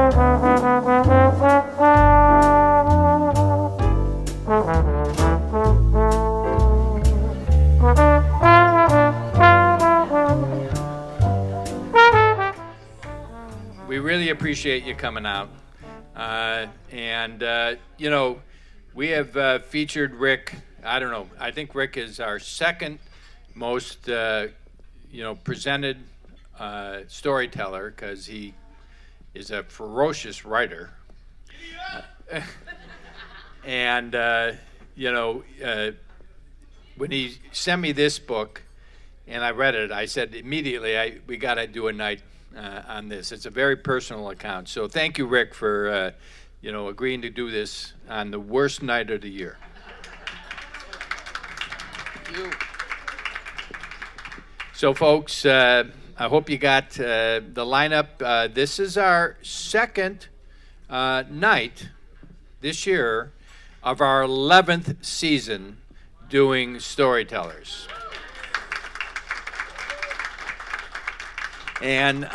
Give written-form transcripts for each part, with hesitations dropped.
We really appreciate you coming out. We have featured Rick. I don't know. I think Rick is our second most, presented storyteller because he is a ferocious writer. When he sent me this book and I read it, I said immediately, we got to do a night on this. It's a very personal account. So thank you, Rick, for agreeing to do this on the worst night of the year. Thank you. So, folks, I hope you got the lineup. This is our second night this year of our 11th season doing Storytellers. And,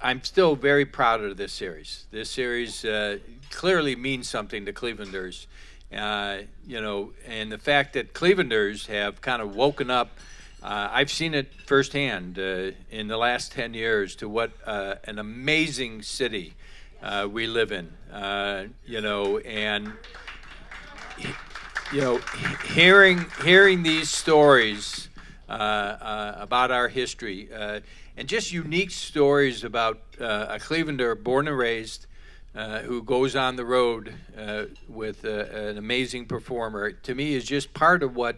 I'm still very proud of this series. This series clearly means something to Clevelanders. And the fact that Clevelanders have kind of woken up, I've seen it firsthand in the last 10 years to what an amazing city we live in. Hearing these stories about our history, and just unique stories about a Clevelander born and raised who goes on the road with an amazing performer, to me is just part of what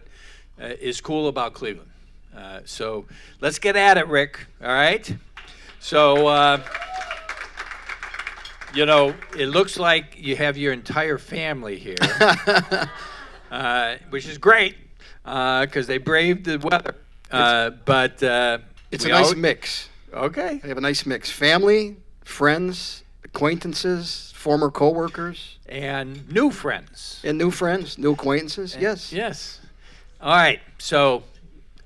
is cool about Cleveland. So let's get at it, Rick, all right? So, it looks like you have your entire family here, which is great because they braved the weather. It's a nice mix. Okay. I have a nice mix. Family, friends, acquaintances, former co-workers. And new friends. And new friends, new acquaintances, yes. Yes. All right. So,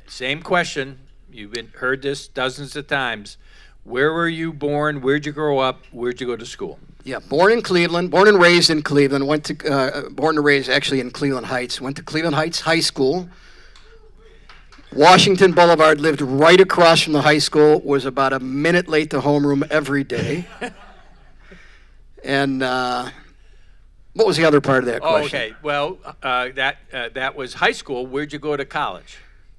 same question. You've heard this dozens of times. Where were you born? Where'd you grow up? Where'd you go to school? Yeah, born in Cleveland, born and raised in Cleveland. Born and raised actually in Cleveland Heights. Went to Cleveland Heights High School. Washington Boulevard, lived right across from the high school, was about a minute late to homeroom every day. And what was the other part of that question? Okay. Well, that was high school. Where'd you go to college?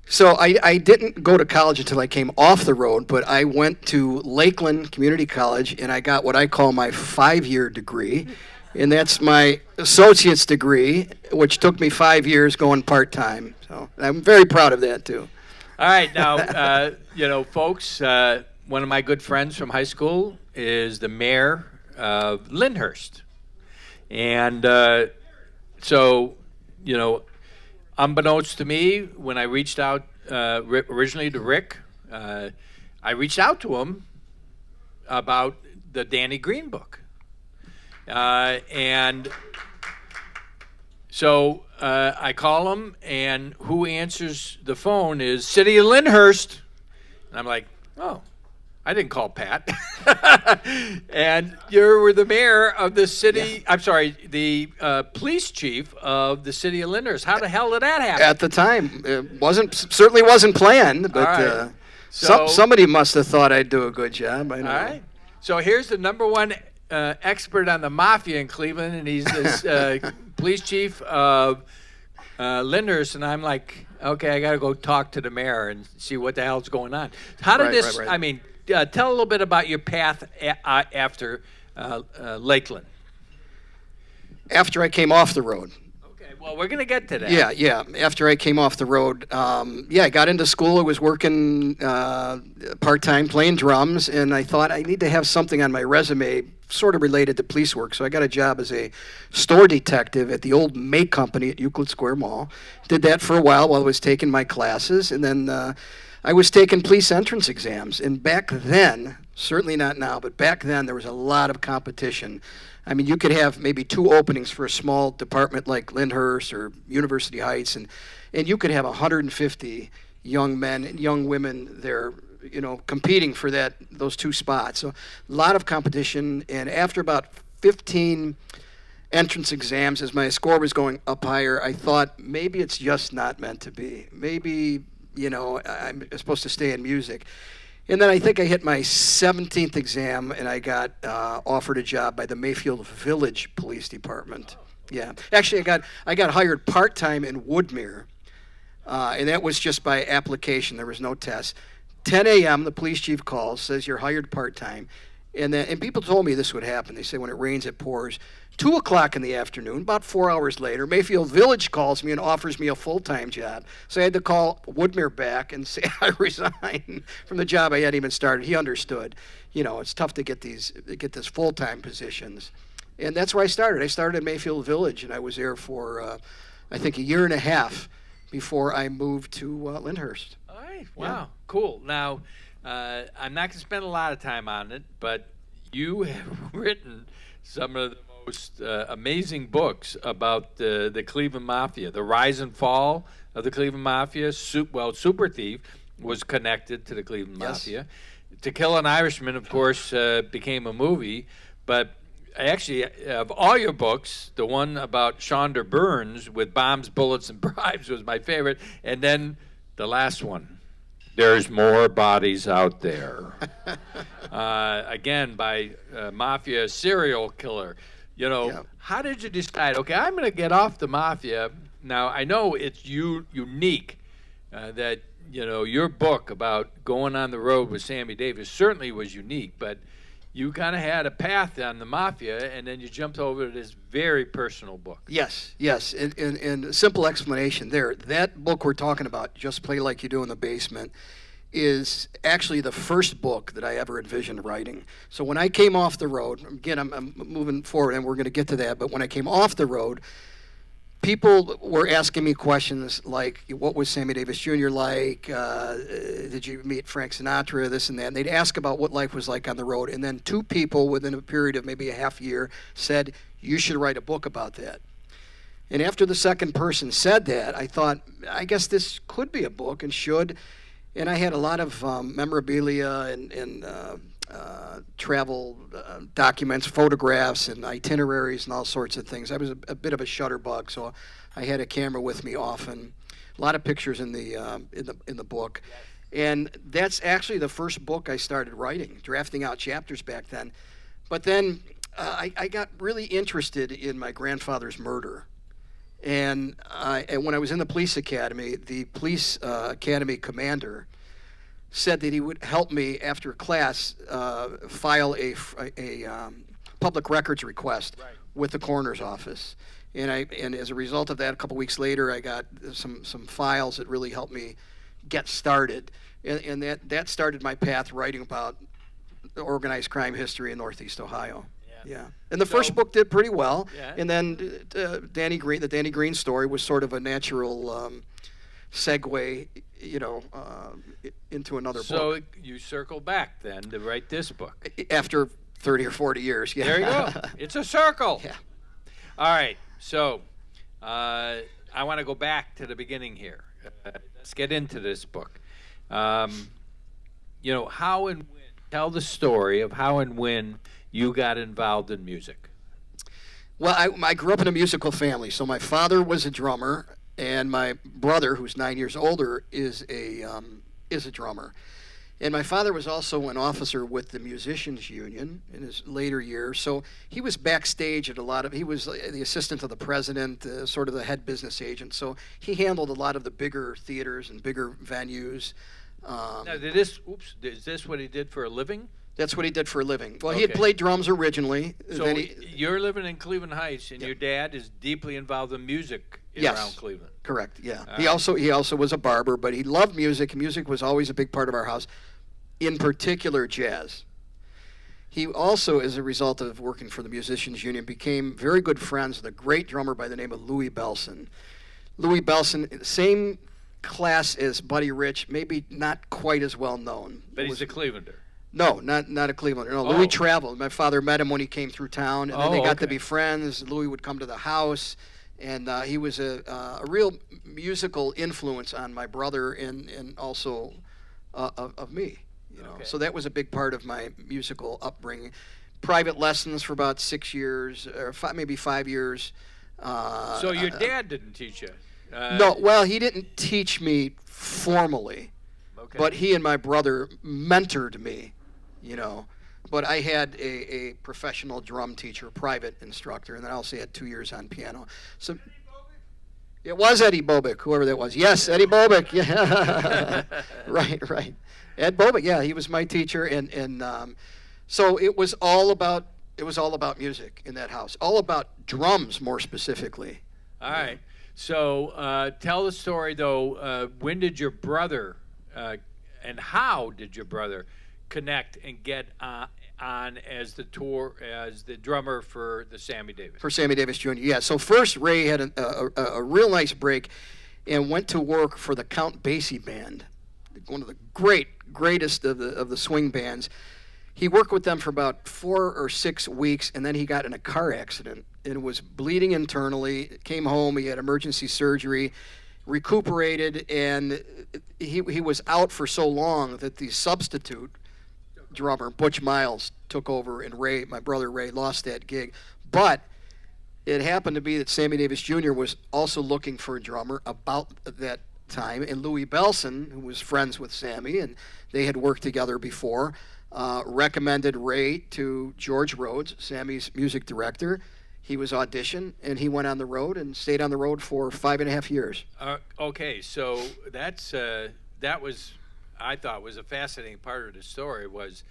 So I didn't go to college until I came off the road, but I went to Lakeland Community College, and I got what I call my 5-year degree. And that's my associate's degree, which took me 5 years going part-time. So I'm very proud of that, too. All right. Now, folks, one of my good friends from high school is the mayor of Lyndhurst. And unbeknownst to me, when I reached out originally to Rick, I reached out to him about the Danny Green book. And so I call him, and who answers the phone is City of Lyndhurst. And I'm like, oh, I didn't call Pat. And you were the mayor of the city, yeah. I'm sorry, the police chief of the city of Lyndhurst. How the hell did that happen? At the time, it certainly wasn't planned, but right. Somebody must have thought I'd do a good job. I know. All right. So here's the number one expert on the mafia in Cleveland, and he's this police chief of Lyndhurst, and I'm like, okay, I got to go talk to the mayor and see what the hell's going on. How did right. I mean, tell a little bit about your path after Lakeland. After I came off the road. Okay, well, we're going to get to that. Yeah. After I came off the road, I got into school. I was working part-time playing drums, and I thought I need to have something on my resume sort of related to police work. So I got a job as a store detective at the old May Company at Euclid Square Mall. Did that for a while I was taking my classes, and then I was taking police entrance exams. And back then, certainly not now, but back then there was a lot of competition. I mean, you could have maybe 2 openings for a small department like Lyndhurst or University Heights, and you could have 150 young men and young women there competing for those two spots. So a lot of competition, and after about 15 entrance exams, as my score was going up higher, I thought maybe it's just not meant to be. Maybe, I'm supposed to stay in music. And then I think I hit my 17th exam, and I got offered a job by the Mayfield Village Police Department. Yeah, actually, I got hired part-time in Woodmere, and that was just by application. There was no test. 10 a.m. the police chief calls, says you're hired part-time, and people told me this would happen. They say when it rains, it pours. 2 o'clock in the afternoon, about 4 hours later, Mayfield Village calls me and offers me a full-time job. So I had to call Woodmere back and say I resign from the job I hadn't even started. He understood. It's tough to get these full-time positions. And that's where I started. I started at Mayfield Village, and I was there for, I think, a year and a half before I moved to Lyndhurst. All right. Wow. Yeah. Cool. Now, I'm not going to spend a lot of time on it, but you have written some of the most amazing books about the Cleveland Mafia, the rise and fall of the Cleveland Mafia. Super Thief was connected to the Cleveland Mafia. To Kill an Irishman, of course, became a movie. But actually, of all your books, the one about Shonda Burns with Bombs, Bullets, and Bribes was my favorite. And then the last one, There's More Bodies Out There. Again, by Mafia serial killer. How did you decide, okay, I'm going to get off the Mafia? Now, I know it's unique that, your book about going on the road with Sammy Davis certainly was unique, but you kind of had a path on the Mafia, and then you jumped over to this very personal book. Yes. And a simple explanation there. That book we're talking about, Just Play Like You Do in the Basement, is actually the first book that I ever envisioned writing. So when I came off the road, again, I'm moving forward, and we're going to get to that, but when I came off the road, people were asking me questions like, what was Sammy Davis Jr. like? Did you meet Frank Sinatra? This and that. And they'd ask about what life was like on the road. And then 2 people within a period of maybe a half year said, you should write a book about that. And after the second person said that, I thought, I guess this could be a book and should. And I had a lot of memorabilia and travel documents, photographs, and itineraries, and all sorts of things. I was a bit of a shutterbug, so I had a camera with me often. A lot of pictures in the book, and that's actually the first book I started writing, drafting out chapters back then. But then I got really interested in my grandfather's murder. And when I was in the police academy, the police academy commander said that he would help me after class file a public records request with the coroner's office. And as a result of that, a couple weeks later, I got some files that really helped me get started. And that started my path writing about the organized crime history in Northeast Ohio. Yeah, and the first book did pretty well, and then the Danny Green story was sort of a natural segue, into another book. So you circle back then to write this book after 30 or 40 years. Yeah. There you go. It's a circle. Yeah. All right. So I want to go back to the beginning here. Let's get into this book. How and when? Tell the story of how and when you got involved in music. Well, I grew up in a musical family. So my father was a drummer, and my brother, who's 9 years older, is a drummer. And my father was also an officer with the Musicians Union in his later years. So he was backstage at he was the assistant to the president, sort of the head business agent. So he handled a lot of the bigger theaters and bigger venues. Now, is this what he did for a living? That's what he did for a living. Well, he had played drums originally. So you're living in Cleveland Heights, and your dad is deeply involved in music around Cleveland. Correct. Yeah. He also was a barber, but he loved music. Music was always a big part of our house, in particular jazz. He also, as a result of working for the Musicians Union, became very good friends with a great drummer by the name of Louis Belson. Louis Belson, same class as Buddy Rich, maybe not quite as well known. But he's a Clevelander. No, not a Clevelander. No, Louis traveled. My father met him when he came through town, and then they got to be friends. Louis would come to the house, and he was a real musical influence on my brother and also of me. Okay. So that was a big part of my musical upbringing. Private lessons for about 6 years, or maybe 5 years. So your dad didn't teach you? No, well, he didn't teach me formally, Okay. but he and my brother mentored me, you know. But I had a professional drum teacher, private instructor, and then I also had 2 years on piano. So it was Eddie Bobick, whoever that was. Yes, Eddie Bobick. Yeah, right. Ed Bobick. Yeah, he was my teacher, and so it was all about music in that house, all about drums more specifically. All right. So tell the story, though. When did your brother and how did your brother connect and get on as the drummer for the Sammy Davis? For Sammy Davis Jr., yeah. So first, Ray had a real nice break and went to work for the Count Basie Band, one of the greatest of the swing bands. He worked with them for about 4 or 6 weeks, and then he got in a car accident and was bleeding internally. Came home, he had emergency surgery, recuperated, and he was out for so long that the substitute drummer, Butch Miles, took over, and my brother Ray, lost that gig. But it happened to be that Sammy Davis Jr. was also looking for a drummer about that time, and Louis Belson, who was friends with Sammy, and they had worked together before, recommended Ray to George Rhodes, Sammy's music director. He was auditioned, and he went on the road and stayed on the road for 5.5 years. Okay, so that was, I thought, was a fascinating part of the story was,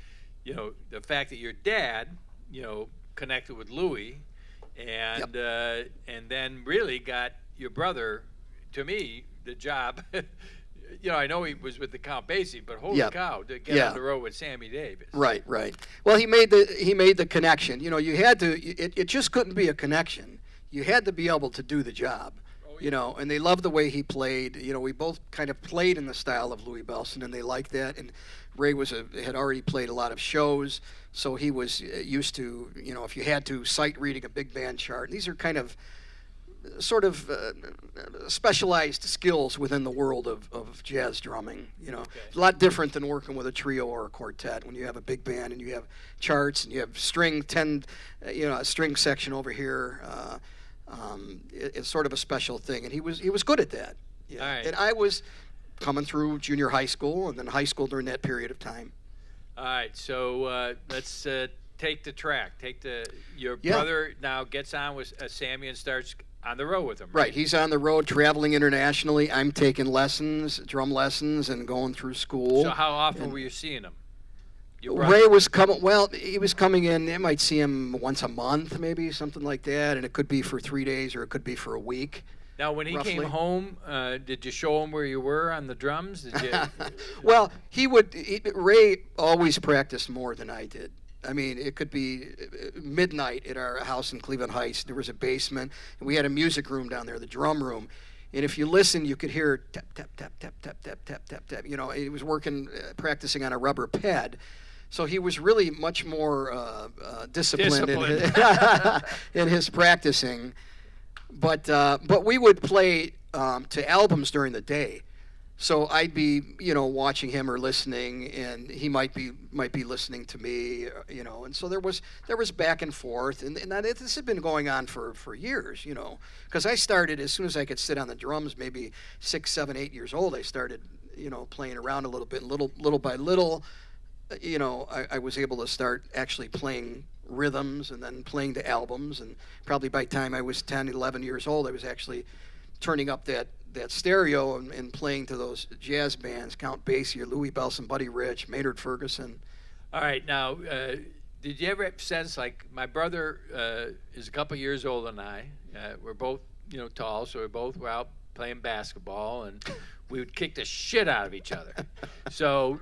the fact that your dad, connected with Louis, and and then really got your brother, to me, the job. I know he was with the Count Basie, but holy cow, to get on the road with Sammy Davis. Right. Well, he made the connection. You had to. It just couldn't be a connection. You had to be able to do the job. And they loved the way he played. We both kind of played in the style of Louis Belson, and they liked that. And Ray had already played a lot of shows, so he was used to, if you had to, sight reading a big band chart. These are kind of sort of specialized skills within the world of jazz drumming. It's a lot different than working with a trio or a quartet when you have a big band and you have charts and you have a string section over here. It's sort of a special thing, and he was good at that. Yeah. All right. And I was coming through junior high school and then high school during that period of time. All right, so let's take the track. Your brother now gets on with Sammy and starts on the road with him. Right, he's on the road traveling internationally. I'm taking drum lessons, and going through school. So how often were you seeing him? Ray was coming. Well, he was coming in. I might see him once a month, maybe something like that, and it could be for 3 days or it could be for a week. Now, when he came home, did you show him where you were on the drums? Did you? Well, Ray always practiced more than I did. I mean, it could be midnight at our house in Cleveland Heights. There was a basement, and we had a music room down there, the drum room. And if you listen, you could hear tap, tap, tap, tap, tap, tap, tap, tap, tap. He was practicing on a rubber pad. So he was really much more disciplined. In his practicing. But we would play to albums during the day. So I'd be, watching him or listening, and he might be listening to me, And so there was back and forth, and this had been going on for years, because I started as soon as I could sit on the drums, maybe 6, 7, 8 years old. I started, playing around a little bit, and little by little, I was able to start actually playing rhythms and then playing the albums, and probably by the time I was 10, 11 years old, I was actually turning up that stereo and playing to those jazz bands, Count Basie or Louis Belson, Buddy Rich, Maynard Ferguson. All right, now, did you ever have sense, like, my brother is a couple years older than I. We're both, tall, so we both were out playing basketball, and we would kick the shit out of each other. So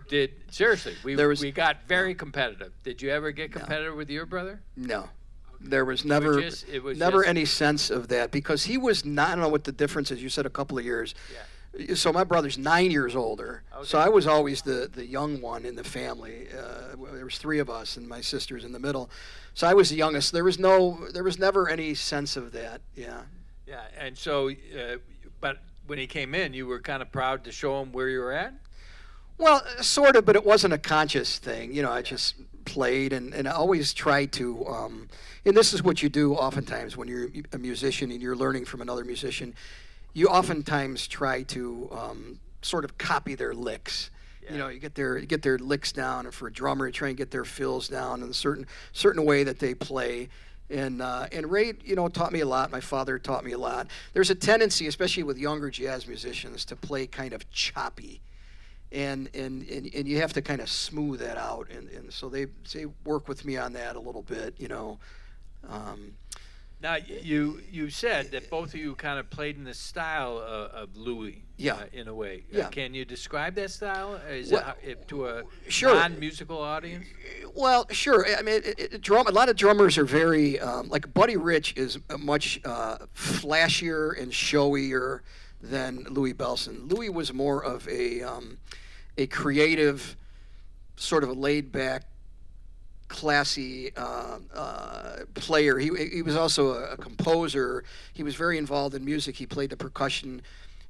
seriously, we got very competitive. Did you ever get competitive with your brother? No. There was never any sense of that, because he was not, I don't know what the difference is. You said a couple of years. Yeah. So my brother's 9 years older. Okay. So I was always the young one in the family. There was 3 of us, and my sister's in the middle. So I was the youngest. There was never any sense of that. Yeah. Yeah. And so, but when he came in, you were kind of proud to show him where you were at? Well, sort of, but it wasn't a conscious thing. I just played and I always tried to, and this is what you do oftentimes when you're a musician and you're learning from another musician. You oftentimes try to sort of copy their licks. Yeah. You get their licks down, and for a drummer, you try and get their fills down in a certain way that they play. And Ray, taught me a lot. My father taught me a lot. There's a tendency, especially with younger jazz musicians, to play kind of choppy, and you have to kind of smooth that out. And so they work with me on that a little bit. Now, you said that both of you kind of played in the style of Louis, Yeah. in a way. Yeah. Can you describe that style? Is Well, it to a sure. non-musical audience? Well, sure. I mean, a lot of drummers are very like Buddy Rich is much flashier and showier than Louis Bellson. Louis was more of a creative, sort of a laid back, classy player. He was also a composer. He was very involved in music. He played the percussion,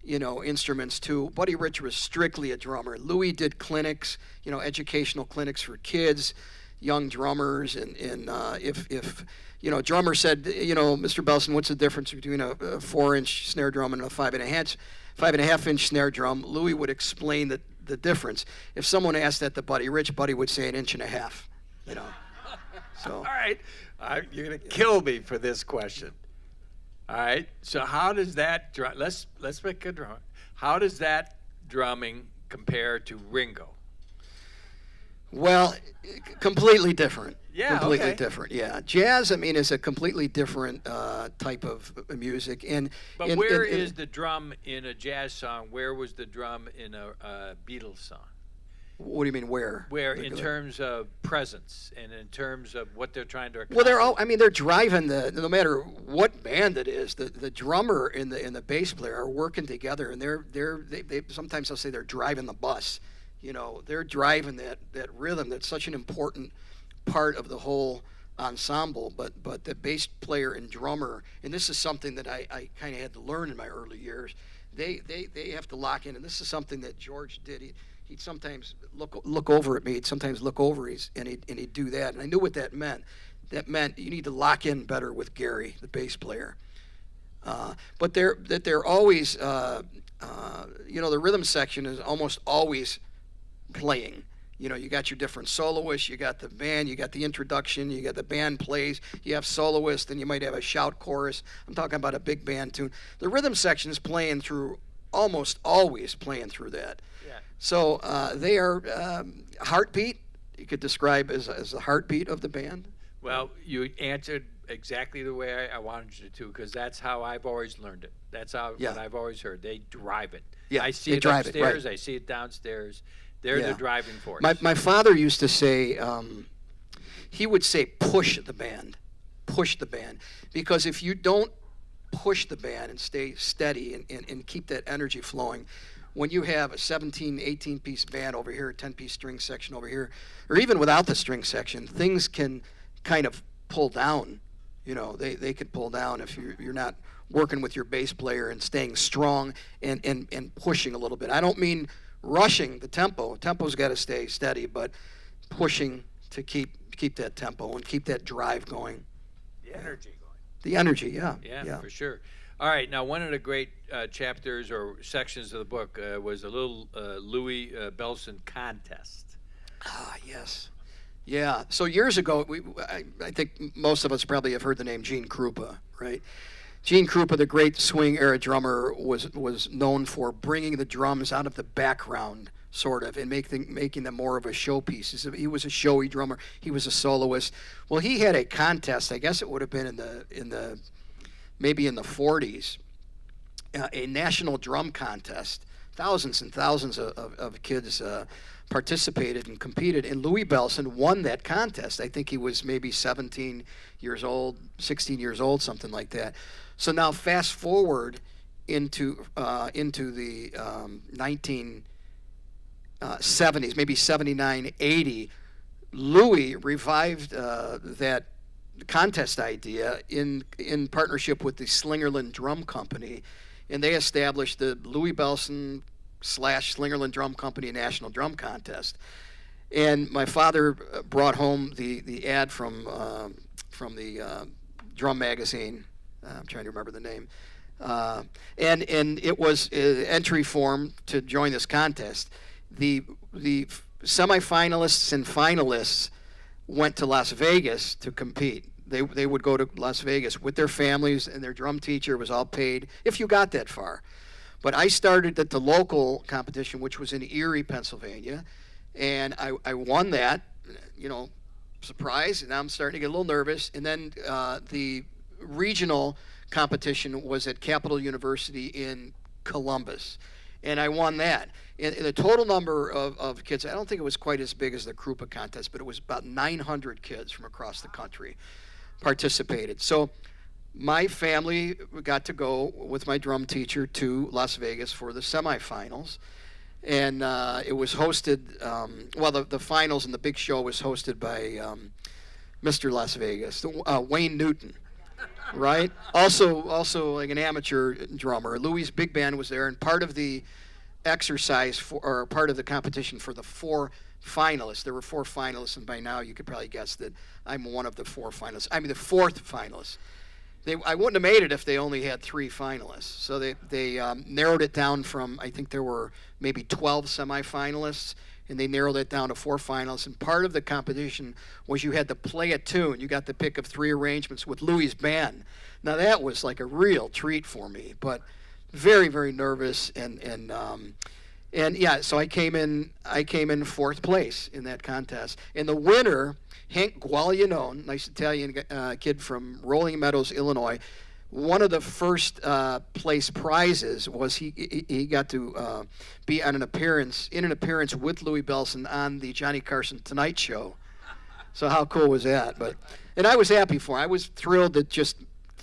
instruments too. Buddy Rich was strictly a drummer. Louis did clinics, educational clinics for kids, young drummers, and if a drummer said, Mr. Belson, what's the difference between a 4-inch snare drum and a 5.5-inch snare drum? Louis would explain the difference. If someone asked that to Buddy Rich, Buddy would say 1.5 inches. So. All right. You're going to kill me for this question. All right. So how does that let's make a drum. How does that drumming compare to Ringo? Well, completely different. Yeah, completely okay. different. Yeah, jazz. I mean, is a completely different type of music. But where is the drum in a jazz song? Where was the drum in a Beatles song? What do you mean where? Where in terms of presence and in terms of what they're trying to accomplish? Well, they're driving no matter what band it is, the drummer and the bass player are working together, and they sometimes they'll say they're driving the bus. They're driving that rhythm that's such an important part of the whole ensemble. But the bass player and drummer, and this is something that I kind of had to learn in my early years. They have to lock in, and this is something that George did. He'd sometimes look over at me. He'd sometimes look over, and he'd do that. And I knew what that meant. That meant you need to lock in better with Gary, the bass player. But they're always, the rhythm section is almost always playing. You got your different soloists, you got the band, you got the introduction, you got the band plays, you have soloists, and you might have a shout chorus. I'm talking about a big band tune. The rhythm section is playing through, almost always playing through that. Yeah. So they are heartbeat. You could describe as the heartbeat of the band. Well, you answered exactly the way I wanted you to, because that's how I've always learned it. That's what I've always heard. They drive it. Yeah, I see they it drive it, upstairs. right. I see it downstairs. They're the driving force. My father used to say, he would say, push the band, because if you don't push the band and stay steady and keep that energy flowing, when you have a 17, 18-piece band over here, a 10-piece string section over here, or even without the string section, things can kind of pull down. They could pull down if you're not working with your bass player and staying strong and pushing a little bit. I don't mean rushing the tempo. Tempo's got to stay steady, but pushing to keep that tempo and keep that drive going. The energy going. The energy, yeah. Yeah, for sure. All right, now one of the great chapters or sections of the book was a little Louis Bellson contest. Ah, yes. Yeah. So years ago, I think most of us probably have heard the name Gene Krupa, right? Gene Krupa, the great swing era drummer, was known for bringing the drums out of the background, sort of, and making them more of a showpiece. He was a showy drummer. He was a soloist. Well, he had a contest. I guess it would have been maybe in the 40s, a national drum contest. Thousands and thousands of kids participated and competed, and Louis Bellson won that contest. I think he was maybe 17 years old, 16 years old, something like that. So now fast forward into the 1970s, maybe 79, 80. Louis revived that contest idea in partnership with the Slingerland Drum Company, and they established the Louis Bellson Slingerland Drum Company National Drum Contest. And my father brought home the ad from the drum magazine. I'm trying to remember the name. And it was entry form to join this contest. The semifinalists and finalists went to Las Vegas to compete. They would go to Las Vegas with their families, and their drum teacher was all paid if you got that far. But I started at the local competition, which was in Erie, Pennsylvania, and I won that, surprise, and now I'm starting to get a little nervous. And then the regional competition was at Capital University in Columbus, and I won that. And the total number of kids, I don't think it was quite as big as the Krupa contest, but it was about 900 kids from across the country participated. So my family got to go with my drum teacher to Las Vegas for the semifinals. And it was hosted, the finals and the big show was hosted by Mr. Las Vegas, Wayne Newton, right? Also like an amateur drummer. Louis' big band was there, and part of the exercise or part of the competition for the 4 finalists. There were 4 finalists, and by now you could probably guess that I'm one of the 4 finalists. I mean, the 4th finalist. I wouldn't have made it if they only had 3 finalists. So they narrowed it down from, I think there were maybe 12 semifinalists, and they narrowed it down to 4 finalists. And part of the competition was you had to play a tune. You got the pick of 3 arrangements with Louis' band. Now that was like a real treat for me, but very, very nervous. And yeah, so I came in 4th place in that contest. And the winner, Hank Guaglianone, nice Italian kid from Rolling Meadows, Illinois. One of the first place prizes was he got to be in an appearance with Louis Bellson on the Johnny Carson Tonight Show. So how cool was that? And I was happy for him. I was thrilled that just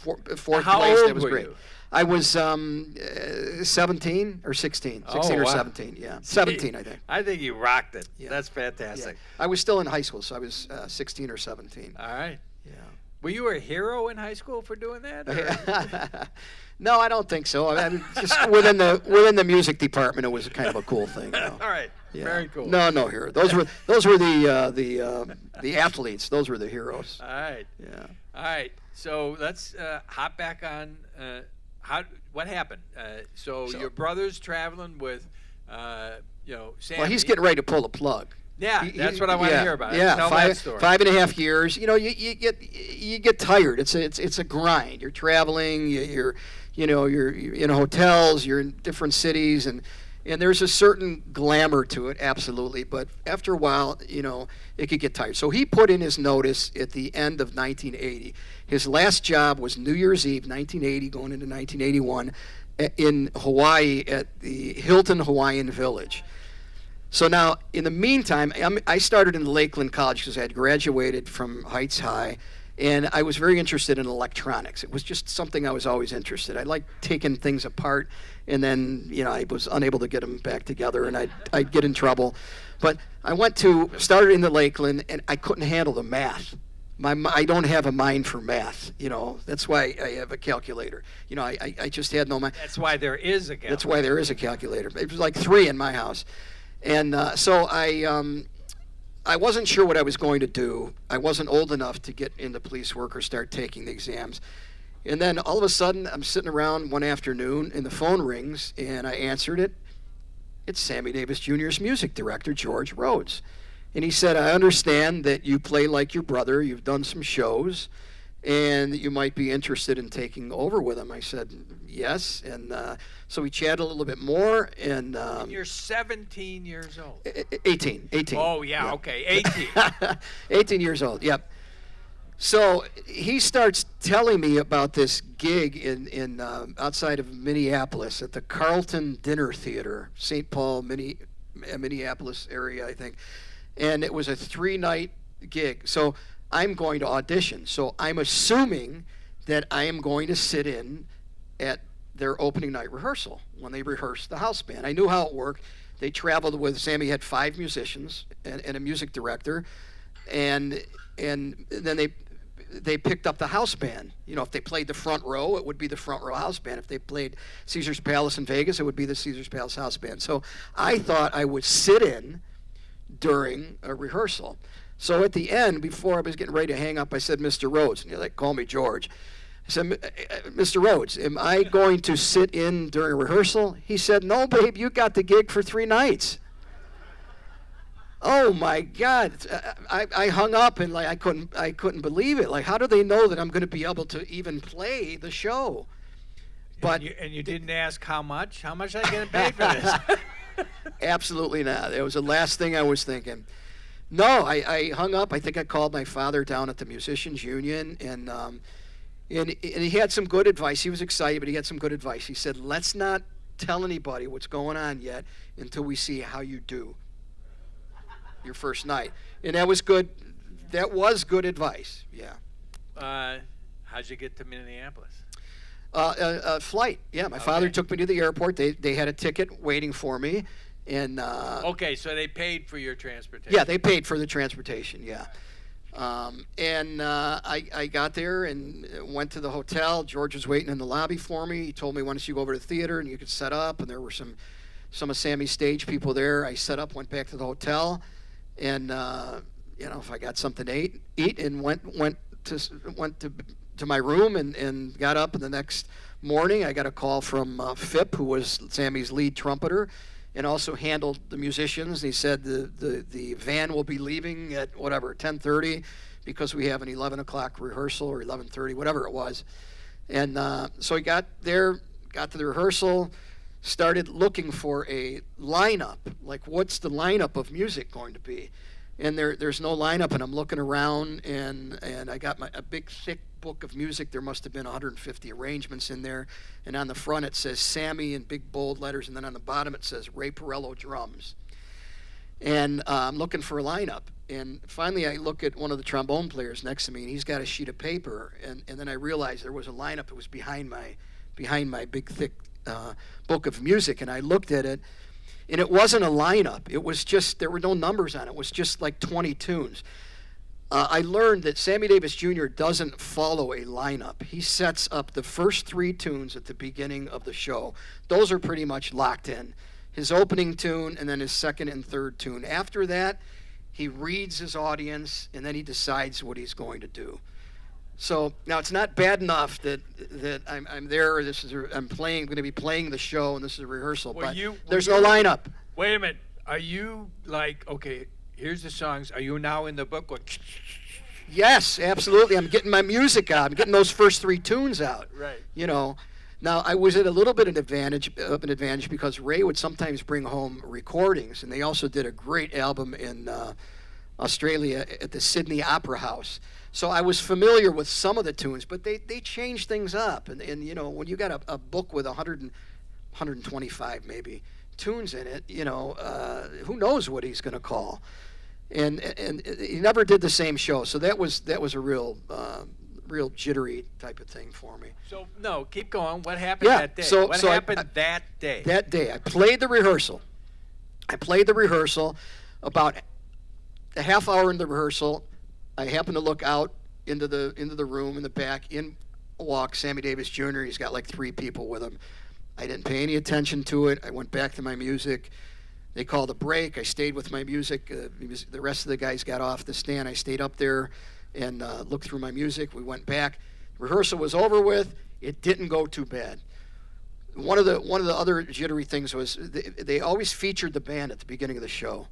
4th How place. old That was were great. you? I was 17 or 16. 16 or wow. 17, yeah. 17, I think. I think you rocked it. Yeah. That's fantastic. I was still in high school, so I was 16 or 17. All right. Yeah. Were you a hero in high school for doing that? or- No, I don't think so. I mean, just within the music department, it was kind of a cool thing. All right. Yeah. Very cool. No hero. Those were the athletes. Those were the heroes. All right. Yeah. All right. So let's hop back on. What happened? So your brother's traveling with, Sammy. Well, he's getting ready to pull the plug. Yeah, that's what I want to hear about. Yeah, Tell that story. 5.5 years. You get tired. It's a grind. You're traveling. You're in hotels. You're in different cities, and there's a certain glamour to it, absolutely. But after a while, it could get tired. So he put in his notice at the end of 1980. His last job was New Year's Eve, 1980, going into 1981, in Hawaii at the Hilton Hawaiian Village. So now, in the meantime, I started in Lakeland College because I had graduated from Heights High, and I was very interested in electronics. It was just something I was always interested in. I liked taking things apart, and then I was unable to get them back together, and I'd get in trouble. But I started in the Lakeland, and I couldn't handle the math. I don't have a mind for math. That's why I have a calculator. I just had no mind. That's why there is a calculator. That's why there is a calculator. It was like 3 in my house. And so I wasn't sure what I was going to do. I wasn't old enough to get into police work or start taking the exams. And then all of a sudden, I'm sitting around one afternoon, and the phone rings, and I answered it. It's Sammy Davis Jr.'s music director, George Rhodes. And he said, I understand that you play like your brother. You've done some shows, and that you might be interested in taking over with him. I said, yes. And so we chatted a little bit more. And you're 17 years old. 18. Oh, yeah. Okay. 18. 18 years old, yep. So he starts telling me about this gig in outside of Minneapolis at the Carlton Dinner Theater, St. Paul, Minneapolis area, I think. And it was a 3-night gig. So I'm going to audition. So I'm assuming that I am going to sit in at their opening night rehearsal when they rehearsed the house band. I knew how it worked. They traveled with, Sammy had 5 musicians and a music director. And then they picked up the house band. You know, if they played the front row, it would be the front row house band. If they played Caesar's Palace in Vegas, it would be the Caesar's Palace house band. So I thought I would sit in during a rehearsal. So at the end, before I was getting ready to hang up, I said, Mr. Rhodes, and you're like, call me George. I said, Mr. Rhodes, am I going to sit in during a rehearsal? He said, no, babe, you got the gig for 3 nights. Oh my God! I hung up and like I couldn't believe it. Like, how do they know that I'm going to be able to even play the show? But and you didn't ask how much? How much I getting paid for this? Absolutely not. It was the last thing I was thinking. No, I hung up. I think I called my father down at the Musicians Union, and he had some good advice. He was excited, but he had some good advice. He said, let's not tell anybody what's going on yet until we see how you do your first night. And that was good. That was good advice, yeah. How'd you get to Minneapolis? A flight, yeah. My father took me to the airport. They had a ticket waiting for me. And okay, so they paid for your transportation. Yeah, they paid for the transportation, yeah. I got there and went to the hotel. George was waiting in the lobby for me. He told me, why don't you go over to the theater and you could set up. And there were some of Sammy's stage people there. I set up, went back to the hotel, and if I got something to eat, and went to my room and got up. And the next morning, I got a call from Phip, who was Sammy's lead trumpeter, and also handled the musicians. And he said the van will be leaving at 10:30 because we have an 11 o'clock rehearsal, or 11:30, whatever it was. And so he got there, got to the rehearsal, started looking for a lineup. Like, what's the lineup of music going to be? And there's no lineup, and I'm looking around, and I got a big thick book of music. There must have been 150 arrangements in there, and on the front it says Sammy in big bold letters, and then on the bottom it says Ray Porrello drums. And I'm looking for a lineup, and finally I look at one of the trombone players next to me, and he's got a sheet of paper, and then I realized there was a lineup that was behind my big thick book of music, and I looked at it. And it wasn't a lineup. It was just, there were no numbers on it. It was just like 20 tunes. I learned that Sammy Davis Jr. doesn't follow a lineup. He sets up the first 3 tunes at the beginning of the show. Those are pretty much locked in. His opening tune and then his second and third tune. After that, he reads his audience and then he decides what he's going to do. So now it's not bad enough that I'm there. I'm going to be playing the show, and this is a rehearsal. But there's no lineup. Wait a minute. Are you like, okay, here's the songs. Are you now in the book? Yes, absolutely. I'm getting my music out. I'm getting those first 3 tunes out. Right. Now I was at a little bit of an advantage because Ray would sometimes bring home recordings, and they also did a great album in Australia at the Sydney Opera House. So I was familiar with some of the tunes, but they changed things up. And when you got a book with 125 maybe tunes in it, who knows what he's going to call. And he never did the same show. So that was a real jittery type of thing for me. So no, keep going. What happened that day? What happened that day? That day, I played the rehearsal. About a half hour into the rehearsal, I happened to look out into the room in the back. In walks Sammy Davis Jr. He's got like 3 people with him. I didn't pay any attention to it. I went back to my music. They called a break. I stayed with my music. The rest of the guys got off the stand. I stayed up there and looked through my music. We went back. Rehearsal was over with. It didn't go too bad. One of the other jittery things was they always featured the band at the beginning of the show.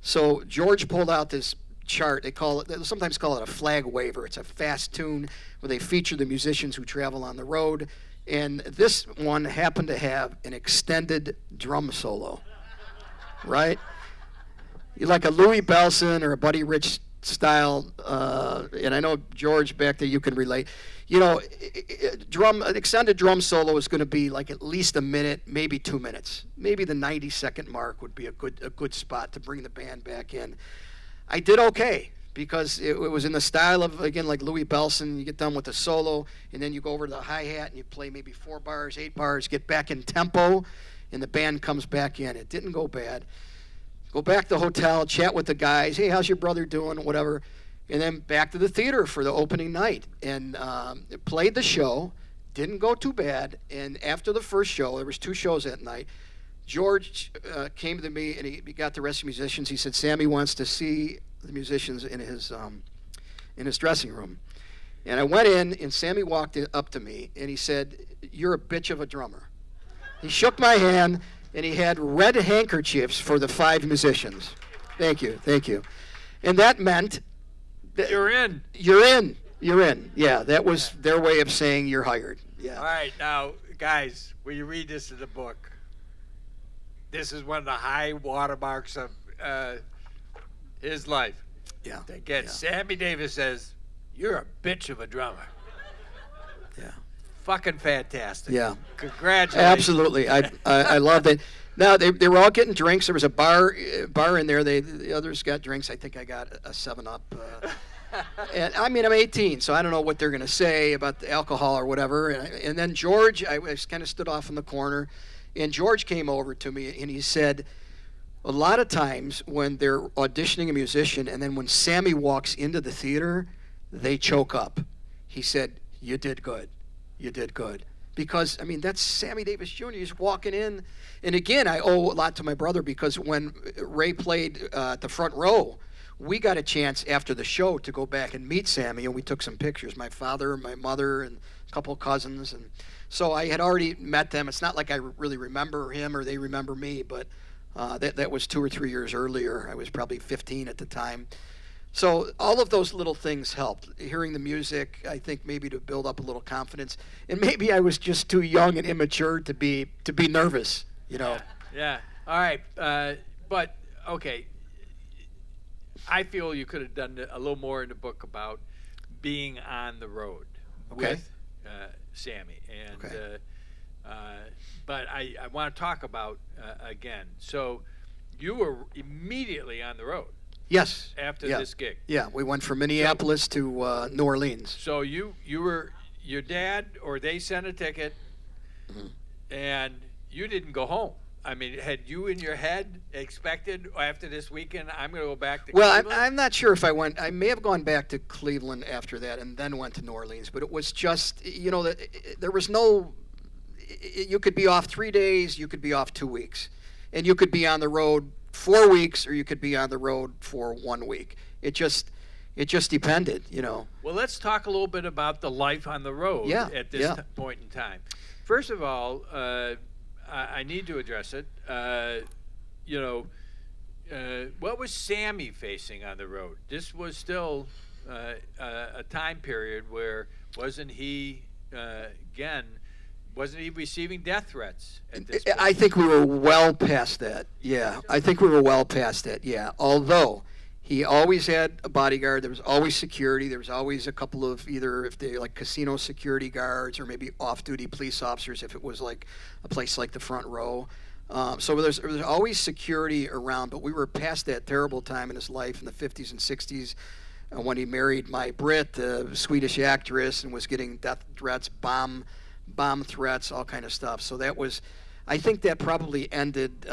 So George pulled out this chart. They sometimes call it a flag waver. It's a fast tune where they feature the musicians who travel on the road. And this one happened to have an extended drum solo, right? You like a Louis Bellson or a Buddy Rich style, and I know George back there, you can relate. An extended drum solo is going to be like at least a minute, maybe 2 minutes. Maybe the 90-second mark would be a good spot to bring the band back in. I did okay because it was in the style of, again, like Louis Bellson. You get done with the solo, and then you go over to the hi-hat and you play maybe 4 bars, 8 bars, get back in tempo, and the band comes back in. It didn't go bad. Go back to the hotel, chat with the guys. Hey, how's your brother doing? Whatever. and then back to the theater for the opening night, and played the show. Didn't go too bad. And after the first show, there was 2 shows that night. George came to me, and he got the rest of the musicians. He said, Sammy wants to see the musicians in his dressing room. And I went in, and Sammy walked up to me, and he said, "You're a bitch of a drummer." He shook my hand, and he had red handkerchiefs for the 5 musicians. Thank you, thank you. And that meant... You're in. You're in. You're in. Yeah, that was their way of saying you're hired. Yeah. All right, now, guys, will you read this in the book? This is one of the high watermarks of his life. Yeah. Again, yeah. Sammy Davis says, "You're a bitch of a drummer." Yeah. Fucking fantastic. Yeah. Congratulations. Absolutely. I loved it. Now they were all getting drinks. There was a bar in there. The others got drinks. I think I got a 7-Up. And I mean, I'm 18, so I don't know what they're gonna say about the alcohol or whatever. And then George, I kind of stood off in the corner, and George came over to me and he said, a lot of times when they're auditioning a musician, and then when Sammy walks into the theater, they choke up. He said, "You did good. You did good." Because, I mean, that's Sammy Davis Jr. He's walking in. And again, I owe a lot to my brother, because when Ray played at the front row, we got a chance after the show to go back and meet Sammy, and we took some pictures. My father, my mother, and a couple of cousins. And so I had already met them. It's not like I really remember him or they remember me, but that was 2 or 3 years earlier. I was probably 15 at the time. So all of those little things helped. Hearing the music, I think maybe to build up a little confidence, and maybe I was just too young and immature to be nervous, you know. Yeah. All right. But okay. I feel you could have done a little more in the book about being on the road with Sammy, and Okay. but I want to talk about again. So you were immediately on the road. Yes. After yeah. this gig. Yeah, we went from Minneapolis to New Orleans. So you were, your dad or they sent a ticket, and you didn't go home. I mean, had you in your head expected after this weekend, I'm going to go back to Cleveland? I'm not sure if I went. I may have gone back to Cleveland after that and then went to New Orleans. But it was just, there was no. You could be off 3 days. You could be off 2 weeks, and you could be on the road 4 weeks, or you could be on the road for 1 week. It just depended, Well, let's talk a little bit about the life on the road at this point in time. First of all, I need to address it. What was Sammy facing on the road? This was still a time period where wasn't he receiving death threats at this point? I think we were well past that. Yeah, I think we were well past that. Yeah, although he always had a bodyguard. There was always security. There was always a couple of either if they like casino security guards or maybe off-duty police officers if it was like a place like the front row. So there was always security around, but we were past that terrible time in his life in the 50s and 60s when he married my Brit, the Swedish actress, and was getting death threats, bomb threats, all kind of stuff. So that was, I think that probably ended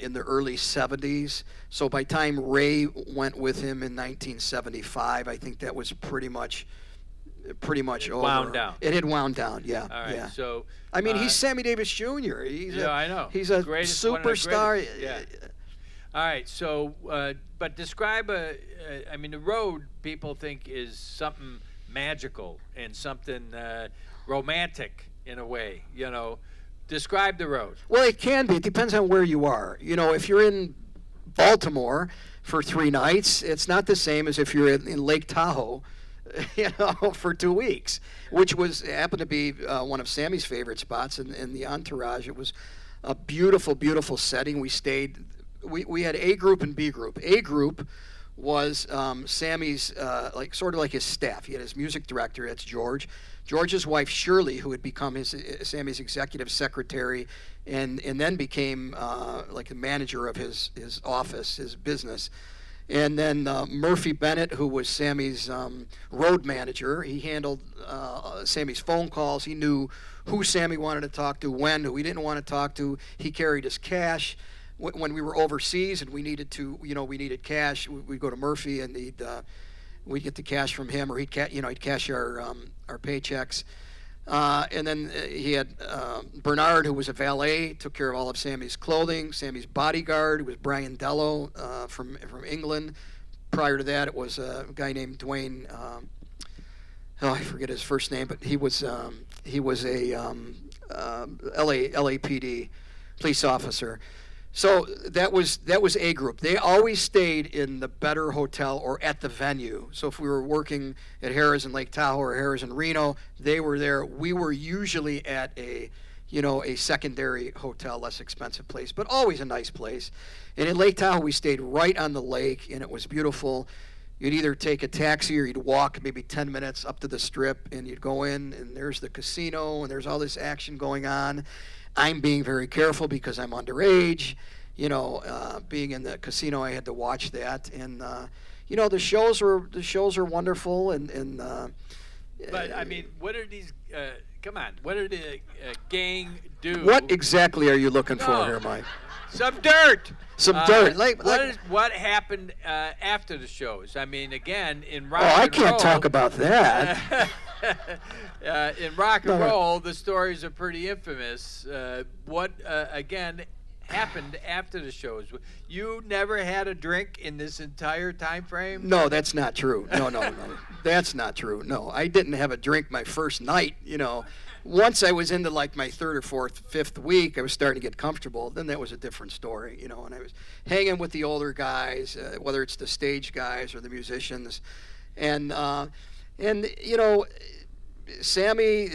in the early 70s. So by the time Ray went with him in 1975, I think that was pretty much over. Wound down. It had wound down, yeah. All right, yeah. so I mean, he's Sammy Davis Jr. I know. He's a Greatest, one of the superstar. greatest, yeah. All right, so but describe the road. People think is something magical and something romantic in a way. Describe the road. Well, it can be. It depends on where you are. If you're in Baltimore for 3 nights, it's not the same as if you're in Lake Tahoe, for 2 weeks, which happened to be one of Sammy's favorite spots in the Entourage. It was a beautiful, beautiful setting. We stayed. We had A group and B group. A group was Sammy's sort of like his staff. He had his music director. That's George. George's wife Shirley, who had become Sammy's executive secretary, and then became like the manager of his office, his business. And then Murphy Bennett, who was Sammy's road manager, he handled Sammy's phone calls. He knew who Sammy wanted to talk to, when, who he didn't want to talk to. He carried his cash. When we were overseas and we needed cash, we'd go to Murphy, and we'd get the cash from him, or he'd cash our paychecks. And then he had Bernard, who was a valet, took care of all of Sammy's clothing. Sammy's bodyguard, who was Brian Dello from England. Prior to that, it was a guy named Dwayne. I forget his first name, but he was a LAPD police officer. So that was A group. They always stayed in the better hotel or at the venue. So if we were working at Harrah's in Lake Tahoe or Harrah's in Reno, they were there. We were usually at a secondary hotel, less expensive place, but always a nice place. And in Lake Tahoe, we stayed right on the lake, and it was beautiful. You'd either take a taxi or you'd walk maybe 10 minutes up to the Strip, and you'd go in, and there's the casino, and there's all this action going on. I'm being very careful because I'm underage. Being in the casino, I had to watch that, and the shows are wonderful, and. But I mean, what are these? Come on, what are the gang do? What exactly are you looking for here, Mike? Some dirt. Some dirt. What happened after the shows? I mean, again, in rock I and can't roll, talk about that. in rock and roll, the stories are pretty infamous. What again happened after the shows? You never had a drink in this entire time frame? No, that's not true. No. That's not true. No, I didn't have a drink my first night. Once I was into like my third or fourth, fifth week, I was starting to get comfortable. Then that was a different story, and I was hanging with the older guys, whether it's the stage guys or the musicians, and Sammy,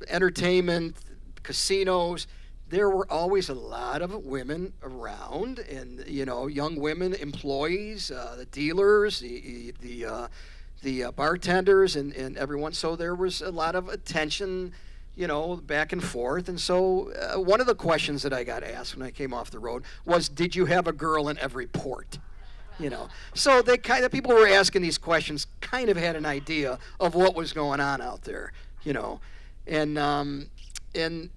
entertainment, casinos. There were always a lot of women around, and young women employees, the dealers, the bartenders, and everyone. So there was a lot of attention, back and forth. And so one of the questions that I got asked when I came off the road was, "Did you have a girl in every port?" So people who were asking these questions kind of had an idea of what was going on out there, and.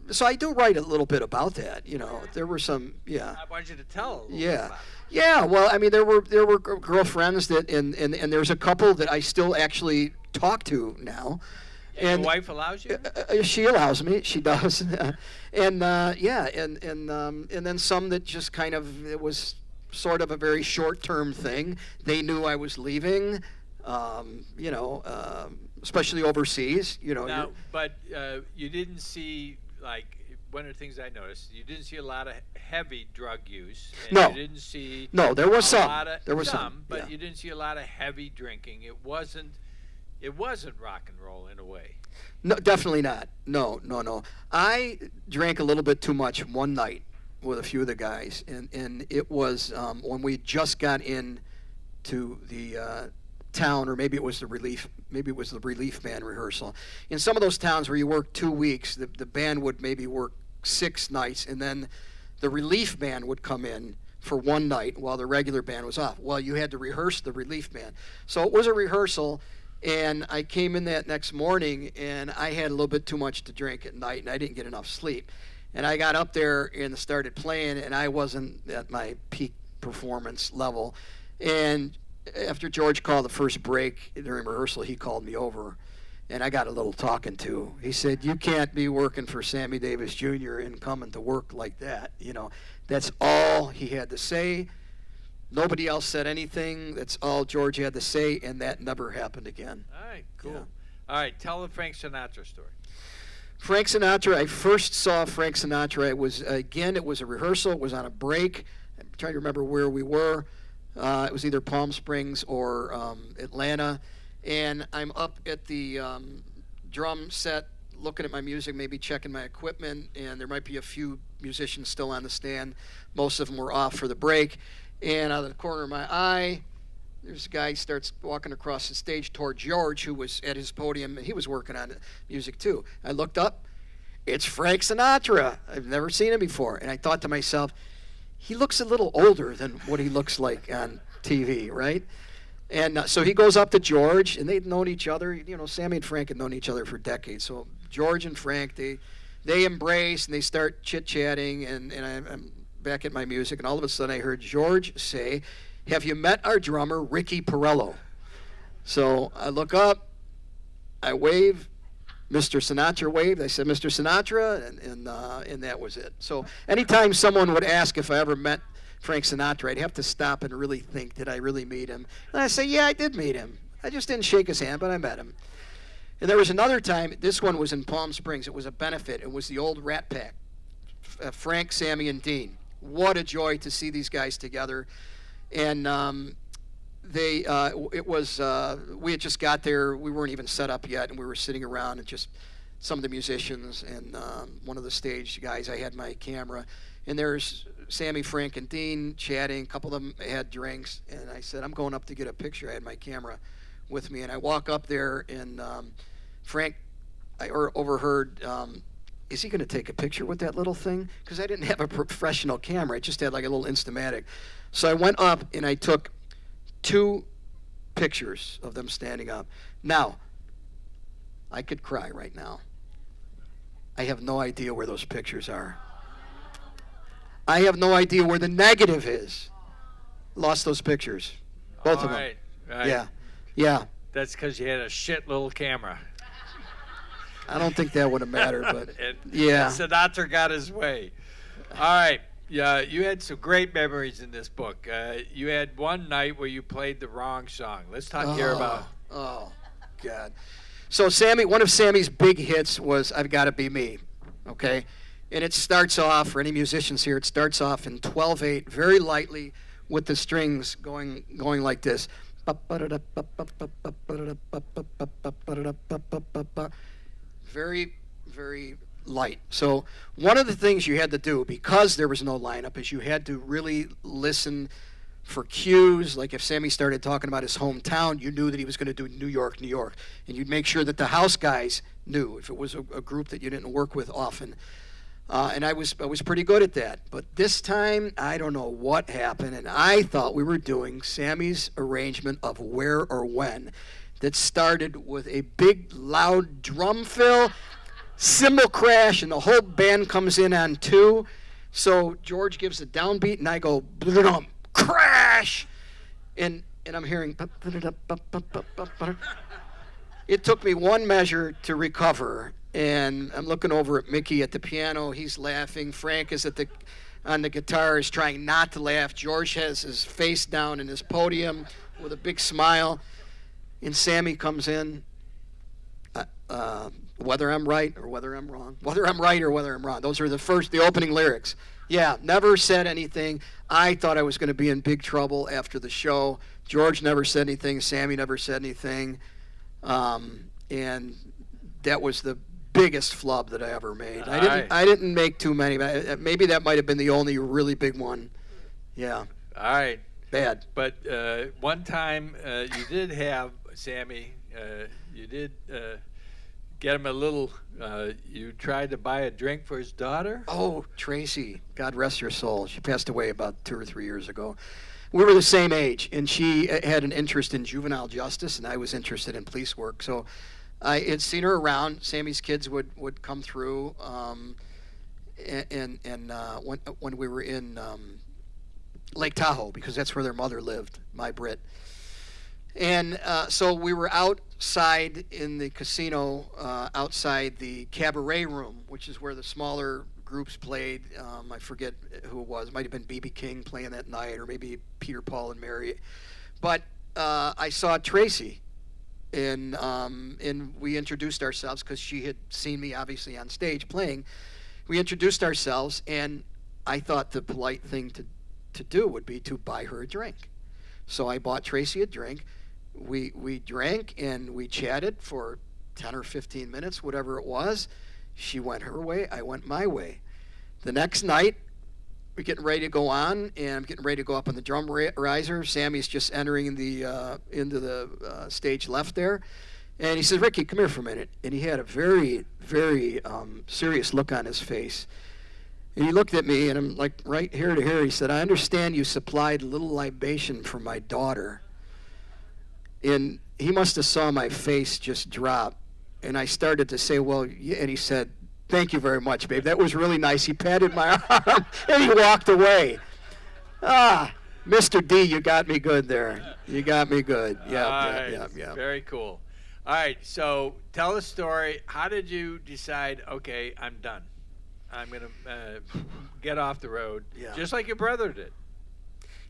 So I do write a little bit about that. There were some. Yeah. I want you to tell a little bit about it. Yeah. Well, I mean, there were girlfriends that, and there's a couple that I still actually talk to now. And your wife allows you? She allows me. She does. And then some that just kind of, it was sort of a very short-term thing. They knew I was leaving. Especially overseas, Now, but you didn't see, one of the things I noticed, you didn't see a lot of heavy drug use. And No. You didn't see. No, there was some. There was some, but yeah. you didn't see a lot of heavy drinking. It wasn't rock and roll in a way. No, definitely not. No. I drank a little bit too much one night with a few of the guys, and it was when we just got in to the town, or maybe it was the relief band rehearsal. In some of those towns where you work 2 weeks, the band would maybe work 6 nights, and then the relief band would come in for one night while the regular band was off. Well, you had to rehearse the relief band. So it was a rehearsal, and I came in that next morning, and I had a little bit too much to drink at night, and I didn't get enough sleep. And I got up there and started playing, and I wasn't at my peak performance level. And after George called the first break during rehearsal, he called me over, and I got a little talking to. He said, "You can't be working for Sammy Davis Jr. and coming to work like that." That's all he had to say. Nobody else said anything. That's all George had to say, and that never happened again. All right, cool. Yeah. All right, tell the Frank Sinatra story. Frank Sinatra, I first saw Frank Sinatra. It was a rehearsal. It was on a break. I'm trying to remember where we were. It was either Palm Springs or Atlanta, and I'm up at the drum set looking at my music, maybe checking my equipment, and there might be a few musicians still on the stand. Most of them were off for the break, and out of the corner of my eye, there's a guy starts walking across the stage toward George, who was at his podium, and he was working on music too. I looked up, it's Frank Sinatra. I've never seen him before, and I thought to myself, he looks a little older than what he looks like on TV, right? And so he goes up to George, and they'd known each other. Sammy and Frank had known each other for decades. So George and Frank, they embrace, and they start chit-chatting, and I'm back at my music, and all of a sudden I heard George say, have you met our drummer, Ricky Porrello? So I look up, I wave, Mr. Sinatra waved. I said, Mr. Sinatra, and that was it. So anytime someone would ask if I ever met Frank Sinatra, I'd have to stop and really think, did I really meet him? And I say, yeah, I did meet him. I just didn't shake his hand, but I met him. And there was another time, this one was in Palm Springs. It was a benefit. It was the old Rat Pack, Frank, Sammy, and Dean. What a joy to see these guys together. And we had just got there. We weren't even set up yet, and we were sitting around, and just some of the musicians and one of the stage guys. I had my camera, and there's Sammy, Frank, and Dean chatting. A couple of them had drinks, and I said, I'm going up to get a picture. I had my camera with me, and I walk up there, and Frank, I overheard, is he going to take a picture with that little thing? Because I didn't have a professional camera. I just had like a little Instamatic. So I went up, and I took 2 pictures of them standing up. Now, I could cry right now. I have no idea where those pictures are. I have no idea where the negative is. Lost those pictures. Both of them. Right. Yeah. That's because you had a shit little camera. I don't think that would have mattered, but and yeah. Sinatra got his way. All right. Yeah, you had some great memories in this book. You had one night where you played the wrong song. Let's talk here about. Oh, God. So one of Sammy's big hits was "I've Gotta Be Me," okay, and it starts off, for any musicians here, it starts off in 12/8, very lightly, with the strings going like this. Very, very light. So one of the things you had to do, because there was no lineup, is you had to really listen for cues. Like if Sammy started talking about his hometown, you knew that he was going to do New York. And you'd make sure that the house guys knew if it was a group that you didn't work with often. And I was pretty good at that. But this time, I don't know what happened, and I thought we were doing Sammy's arrangement of Where or When that started with a big, loud drum fill, cymbal crash, and the whole band comes in on 2. So George gives a downbeat, and I go, blum, crash! And I'm hearing... It took me one measure to recover, and I'm looking over at Mickey at the piano. He's laughing. Frank is on the guitar, is trying not to laugh. George has his face down in his podium with a big smile. And Sammy comes in, whether I'm right or whether I'm wrong. Whether I'm right or whether I'm wrong. Those are the opening lyrics. Yeah, never said anything. I thought I was going to be in big trouble after the show. George never said anything. Sammy never said anything. And that was the biggest flub that I ever made. I didn't make too many. Maybe that might have been the only really big one. Yeah. All right. Bad. But one time you did have, Sammy, you did get him a little, you tried to buy a drink for his daughter? Oh, Tracy, God rest her soul. She passed away about 2 or 3 years ago. We were the same age, and she had an interest in juvenile justice, and I was interested in police work. So I had seen her around. Sammy's kids would come through, and when we were in Lake Tahoe, because that's where their mother lived, my Brit. And so we were outside in the casino, outside the cabaret room, which is where the smaller groups played. I forget who it was. It might have been B.B. King playing that night, or maybe Peter, Paul, and Mary. But I saw Tracy, and we introduced ourselves because she had seen me, obviously, on stage playing. We introduced ourselves, and I thought the polite thing to do would be to buy her a drink. So I bought Tracy a drink. We drank and we chatted for 10 or 15 minutes, whatever it was. She went her way, I went my way. The next night, we're getting ready to go on, and I'm getting ready to go up on the drum riser. Sammy's just entering into the stage left there. And he says, Ricky, come here for a minute. And he had a very, very serious look on his face. And he looked at me, and I'm like right here to here. He said, I understand you supplied a little libation for my daughter. And he must have saw my face just drop. And I started to say, well, yeah. And he said, thank you very much, babe. That was really nice. He patted my arm, and he walked away. Mr. D, you got me good there. You got me good. Yeah, Nice. yeah, yeah, yeah. Very cool. All right, so tell a story. How did you decide, okay, I'm done? I'm going to get off the road, Yeah. just like your brother did.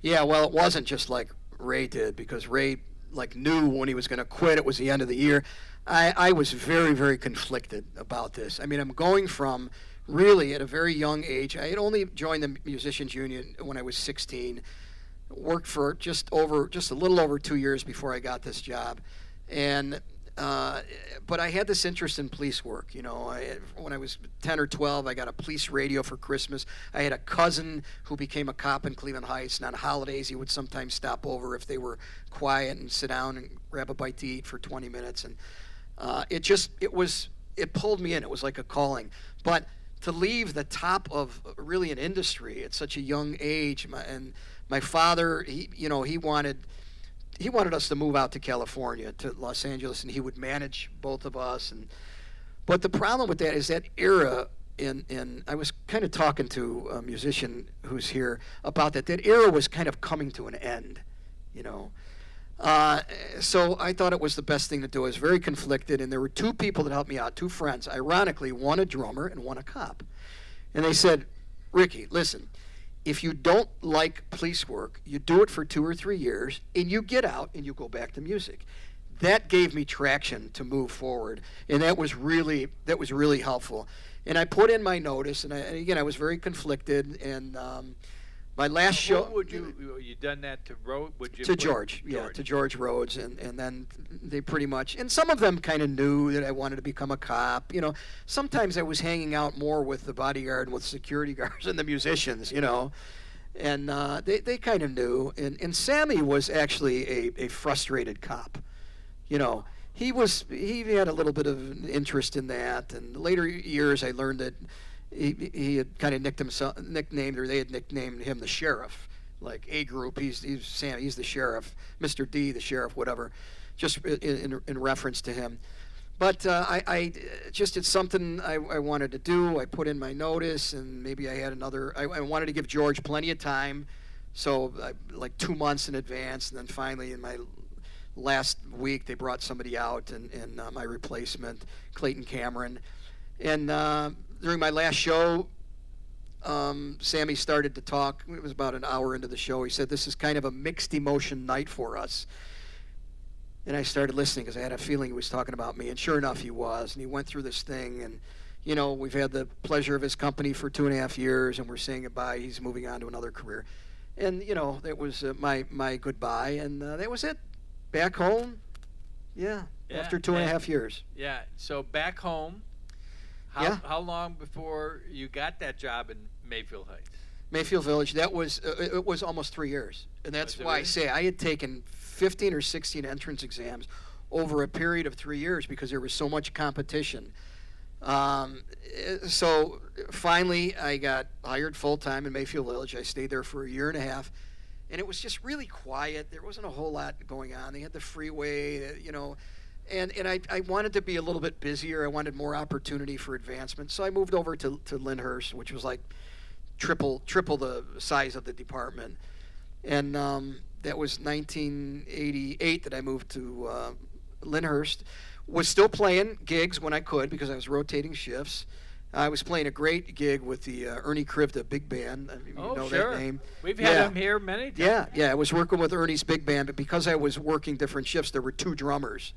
Yeah, well, it wasn't just like Ray did, because Ray like knew when he was going to quit. It was the end of the year. I was very, very conflicted about this. I mean, I'm going from really at a very young age. I had only joined the Musicians Union when I was 16. Worked for just a little over 2 years before I got this job, and but I had this interest in police work. You know, when I was 10 or 12, I got a police radio for Christmas. I had a cousin who became a cop in Cleveland Heights, and on holidays he would sometimes stop over if they were quiet and sit down and grab a bite to eat for 20 minutes. And it pulled me in. It was like a calling. But to leave the top of really an industry at such a young age, and my father, he wanted us to move out to California, to Los Angeles, and he would manage both of us. But the problem with that is that era, I was kind of talking to a musician who's here about that. That era was kind of coming to an end, you know. So I thought it was the best thing to do. I was very conflicted, and there were two people that helped me out, two friends. Ironically, one a drummer and one a cop. And they said, Ricky, listen, if you don't like police work, you do it for 2 or 3 years, and you get out and you go back to music. That gave me traction to move forward, and that was really helpful. And I put in my notice, and again, I was very conflicted, and my last show. What would you done that to Road? Would you to George, to George Rhodes, and then they pretty much, and some of them kind of knew that I wanted to become a cop. You know, sometimes I was hanging out more with the bodyguard and with security guards and the musicians. You know, and they kind of knew. And Sammy was actually a frustrated cop. You know, he had a little bit of interest in that. And later years, I learned that he had kind of they had nicknamed him the sheriff, like A group. He's Sammy. He's the sheriff. Mr. D, the sheriff, whatever, just in reference to him. But I just, it's something I wanted to do. I put in my notice, and maybe I had another. I wanted to give George plenty of time, so like 2 months in advance, and then finally in my last week they brought somebody out, and my replacement, Clayton Cameron, and during my last show, Sammy started to talk. It was about an hour into the show. He said, "This is kind of a mixed emotion night for us." And I started listening because I had a feeling he was talking about me. And sure enough, he was. And he went through this thing. And, you know, we've had the pleasure of his company for 2.5 years, and we're saying goodbye. He's moving on to another career. And, you know, that was my goodbye. And that was it. Back home, after 2.5 years. Yeah, so back home, how long before you got that job in Mayfield Heights? Mayfield Village, that was it was almost 3 years. And that's why I say I had taken 15 or 16 entrance exams over a period of 3 years because there was so much competition. So finally I got hired full-time in Mayfield Village. I stayed there for 1.5 years. And it was just really quiet. There wasn't a whole lot going on. They had the freeway, you know. And I wanted to be a little bit busier. I wanted more opportunity for advancement. So I moved over to Lyndhurst, which was like triple the size of the department. And that was 1988 that I moved to Lyndhurst. Was still playing gigs when I could because I was rotating shifts. I was playing a great gig with the Ernie Krivda Big Band. You know sure. that name. We've had him here many times. Yeah. I was working with Ernie's Big Band, but because I was working different shifts, there were 2 drummers.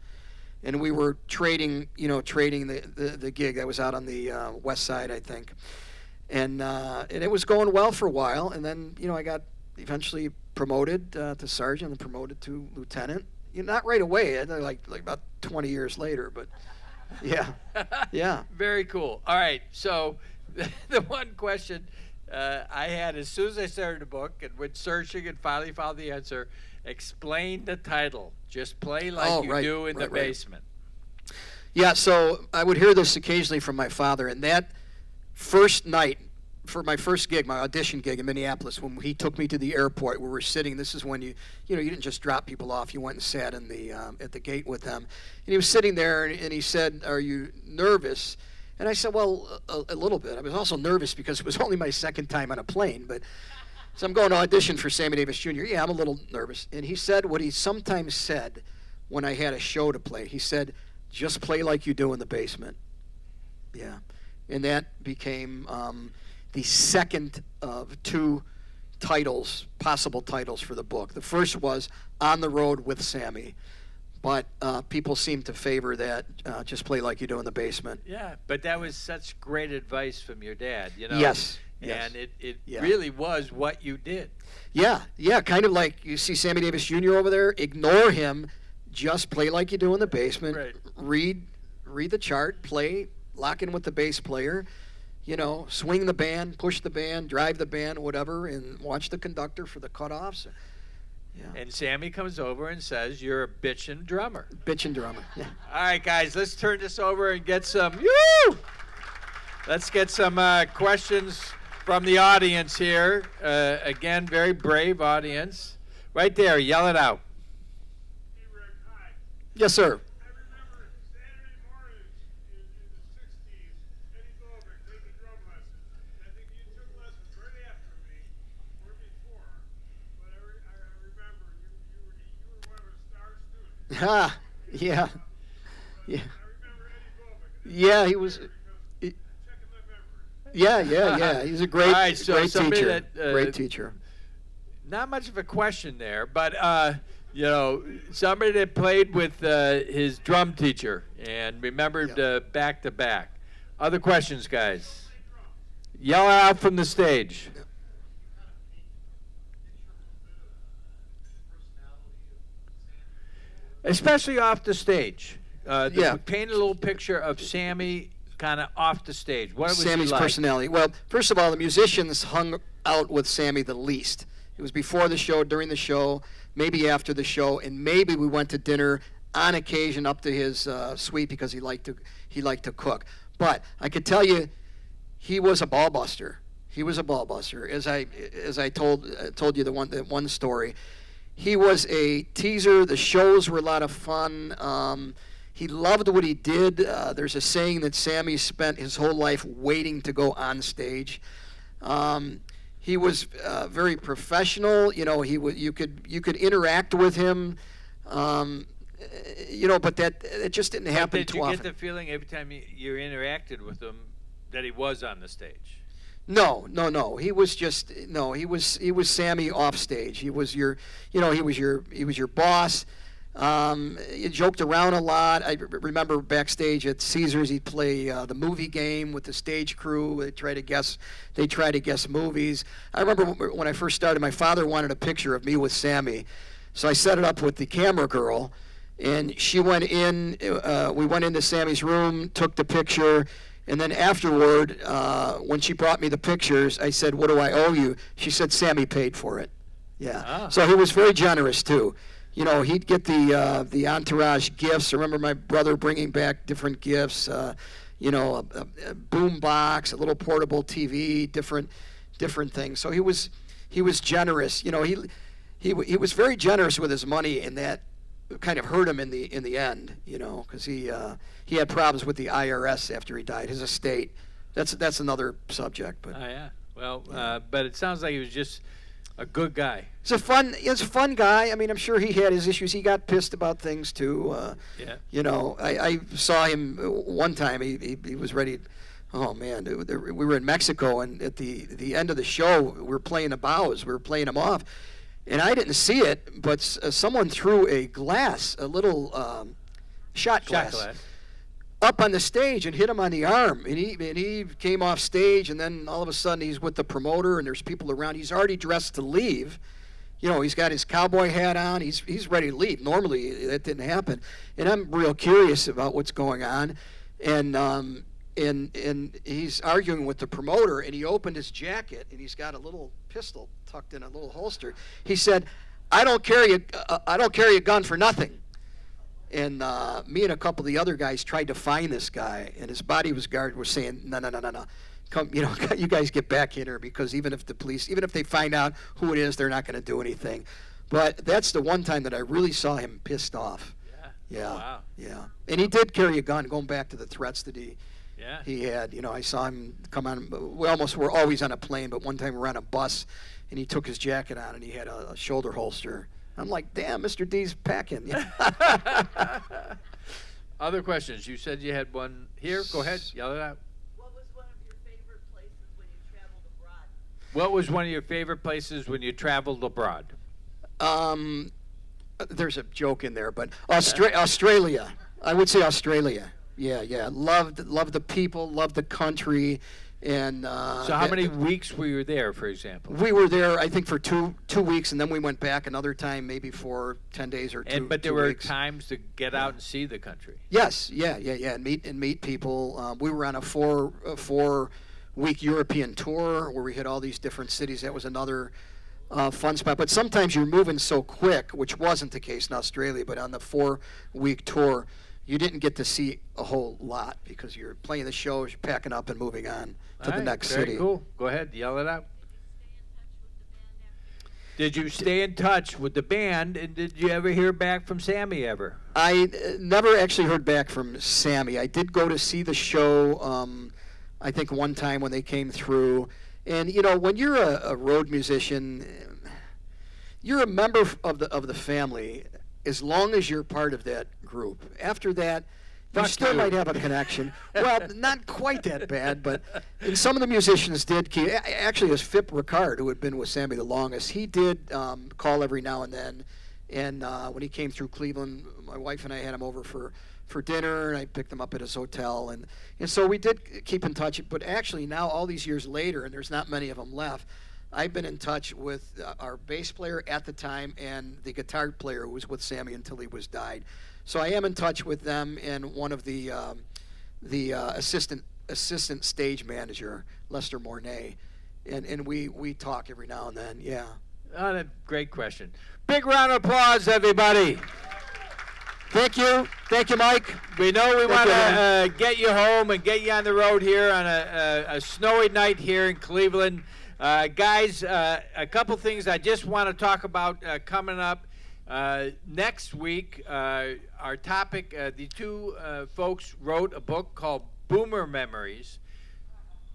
And we were trading the gig. I was out on the west side, I think. And it was going well for a while. And then, you know, I got eventually promoted to sergeant and promoted to lieutenant. Not right away, like about 20 years later, but yeah. Very cool. All right, so the one question I had as soon as I started the book and went searching and finally found the answer, explain the title. Just play like you do in the basement. Yeah, so I would hear this occasionally from my father, and that first night, for my first gig, my audition gig in Minneapolis, when he took me to the airport where we're sitting, this is when you didn't just drop people off, you went and sat in the at the gate with them. And he was sitting there, and he said, "Are you nervous?" And I said, "Well, a little bit." I was also nervous because it was only my second time on a plane, but So I'm going to audition for Sammy Davis Jr. Yeah, I'm a little nervous. And he said what he sometimes said when I had a show to play. He said, just play like you do in the basement. Yeah. And that became the second of two titles, possible titles for the book. The first was On the Road with Sammy. But people seem to favor that, just play like you do in the basement. Yeah, but that was such great advice from your dad, you know. Yes. And it Yeah. really was what you did. Yeah, kind of like you see Sammy Davis Jr. over there. Ignore him. Just play like you do in the basement. Right. Read the chart. Play. Lock in with the bass player. You know, swing the band, push the band, drive the band, whatever, and watch the conductor for the cutoffs. Yeah. And Sammy comes over and says, "You're a bitchin' drummer." Bitchin' drummer. Yeah. All right, guys, let's turn this over and get some. Woo! Let's get some questions from the audience here. Again, very brave audience. Right there, yell it out. Hey, Rick, hi. Yes, sir. I remember Saturday mornings in the 60s, Eddie Goldberg taking drum lessons. I think you took lessons right after me, or before. But I remember you were one of the star students. Ah, yeah. Yeah. I remember Eddie Goldberg. Yeah, he was. Checking my memory. Yeah. He's a great, All right, so great somebody teacher. that, Great teacher. Not much of a question there, but you know, somebody that played with his drum teacher and remembered back to back. Other questions, guys? Yell out from the stage. Especially off the stage. Paint a little picture of Sammy kind of off the stage. What was Sammy's he like? personality. Well, first of all, the musicians hung out with Sammy the least. It was before the show, during the show, maybe after the show, and maybe we went to dinner on occasion up to his suite because he liked to cook. But I could tell you, he was a ball buster. He was a ball buster. As I told you the one story, he was a teaser. The shows were a lot of fun. He loved what he did. There's a saying that Sammy spent his whole life waiting to go on stage. He was very professional. You know, you could interact with him. You know, but it just didn't happen too often. Did you get the feeling every time you interacted with him that he was on the stage? No. He was he was Sammy off stage. He was your boss. He joked around a lot. I remember backstage at Caesars, he'd play the movie game with the stage crew. They try to guess movies. I remember when I first started, my father wanted a picture of me with Sammy, so I set it up with the camera girl, and she went in. We went into Sammy's room, took the picture. And then afterward, when she brought me the pictures, I said, "What do I owe you?" She said, "Sammy paid for it." Yeah. Ah. So he was very generous too. You know, he'd get the entourage gifts. I remember my brother bringing back different gifts. You know, a boom box, a little portable TV, different things. So he was generous. You know, he was very generous with his money, and that kind of hurt him in the end, you know, because he had problems with the IRS after he died, his estate. That's another subject. But Oh yeah. Well, but it sounds like he was just a good guy. he's a fun guy. I mean, I'm sure he had his issues. He got pissed about things too. Yeah. You know, I saw him one time. He was ready. Oh man, we were in Mexico, and at the end of the show, we were playing the bows. We were playing them off. And I didn't see it, but someone threw a little shot glass, up on the stage and hit him on the arm. And he came off stage, and then all of a sudden he's with the promoter, and there's people around. He's already dressed to leave. You know, he's got his cowboy hat on. He's ready to leave. Normally that didn't happen. And I'm real curious about what's going on. And he's arguing with the promoter, and he opened his jacket, and he's got a little pistol tucked in a little holster. He said, I don't carry a gun for nothing." And me and a couple of the other guys tried to find this guy, and his bodyguard was saying, no, come, you know, you guys get back here, because even if they find out who it is, they're not going to do anything. But that's the one time that I really saw him pissed off. Yeah. Oh, wow. Yeah. And he did carry a gun, going back to the threats that he had. You know, I saw him come on. We're always on a plane, but one time we were on a bus, and he took his jacket on and he had a shoulder holster. I'm like, damn, Mr. D's packing. Other questions? You said you had one here. Go ahead, yell it out. What was one of your favorite places when you traveled abroad? What was one of your favorite places when you traveled abroad? There's a joke in there, but Australia. I would say Australia. Yeah. Loved the people, loved the country, and. So how many weeks were you there, for example? We were there, I think, for two weeks, and then we went back another time, maybe for 10 days or two. But there 2 were weeks. times to get out and see the country. Yes, yeah, and meet people. We were on a 4-week European tour where we hit all these different cities. That was another fun spot. But sometimes you're moving so quick, which wasn't the case in Australia. But on the 4-week tour, you didn't get to see a whole lot because you're playing the shows, you're packing up and moving on to the next very city. Cool. Go ahead, yell it out. Did you stay in touch with the band, and did you ever hear back from Sammy ever? I never actually heard back from Sammy. I did go to see the show, I think one time when they came through. And, when you're a road musician, you're a member of the family as long as you're part of that group. After that, you still might have a connection. Well, not quite that bad, but and some of the musicians did keep. Actually, it was Phip Ricard, who had been with Sammy the longest. He did call every now and then. And when he came through Cleveland, my wife and I had him over for dinner, and I picked him up at his hotel. And so we did keep in touch. But actually, now, all these years later, and there's not many of them left, I've been in touch with our bass player at the time and the guitar player who was with Sammy until he died. So I am in touch with them and one of the assistant stage manager, Lester Mornay, and we talk every now and then. Yeah. Oh, great question. Big round of applause, everybody. Thank you, Mike. We know we want to get you home and get you on the road here on a snowy night here in Cleveland. Guys, a couple things I just want to talk about coming up. Next week, our topic, the two folks wrote a book called Boomer Memories.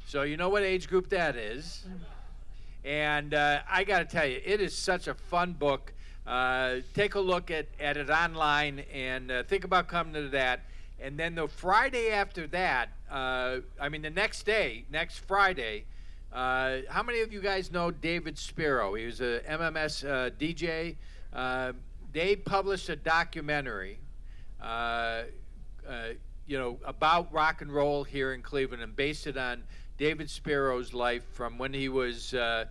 So you know what age group that is. And I got to tell you, it is such a fun book. Take a look at it online and think about coming to that. And then the Friday after that, the next day, next Friday, how many of you guys know David Spiro? He was a MMS DJ. They published a documentary, about rock and roll here in Cleveland and based it on David Spiro's life from when he was a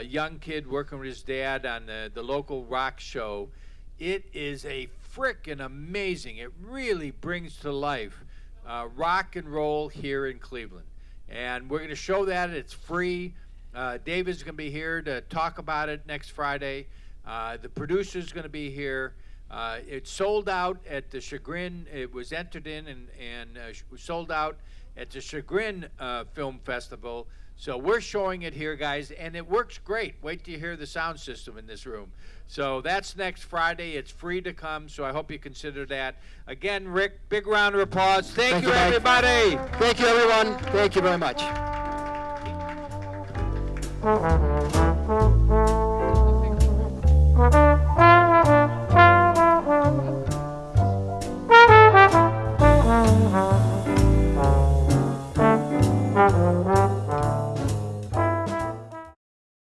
young kid working with his dad on the local rock show. It is a frickin' amazing. It really brings to life rock and roll here in Cleveland. And we're going to show that. It's free. David's going to be here to talk about it next Friday. The producer's going to be here. It's sold out at the Chagrin. It was entered in and was sold out at the Chagrin Film Festival. So we're showing it here, guys, and it works great. Wait till you hear the sound system in this room. So that's next Friday. It's free to come, so I hope you consider that. Again, Rick, big round of applause. Thank you, everybody. Thank you, everyone. Thank you very much. Thank you.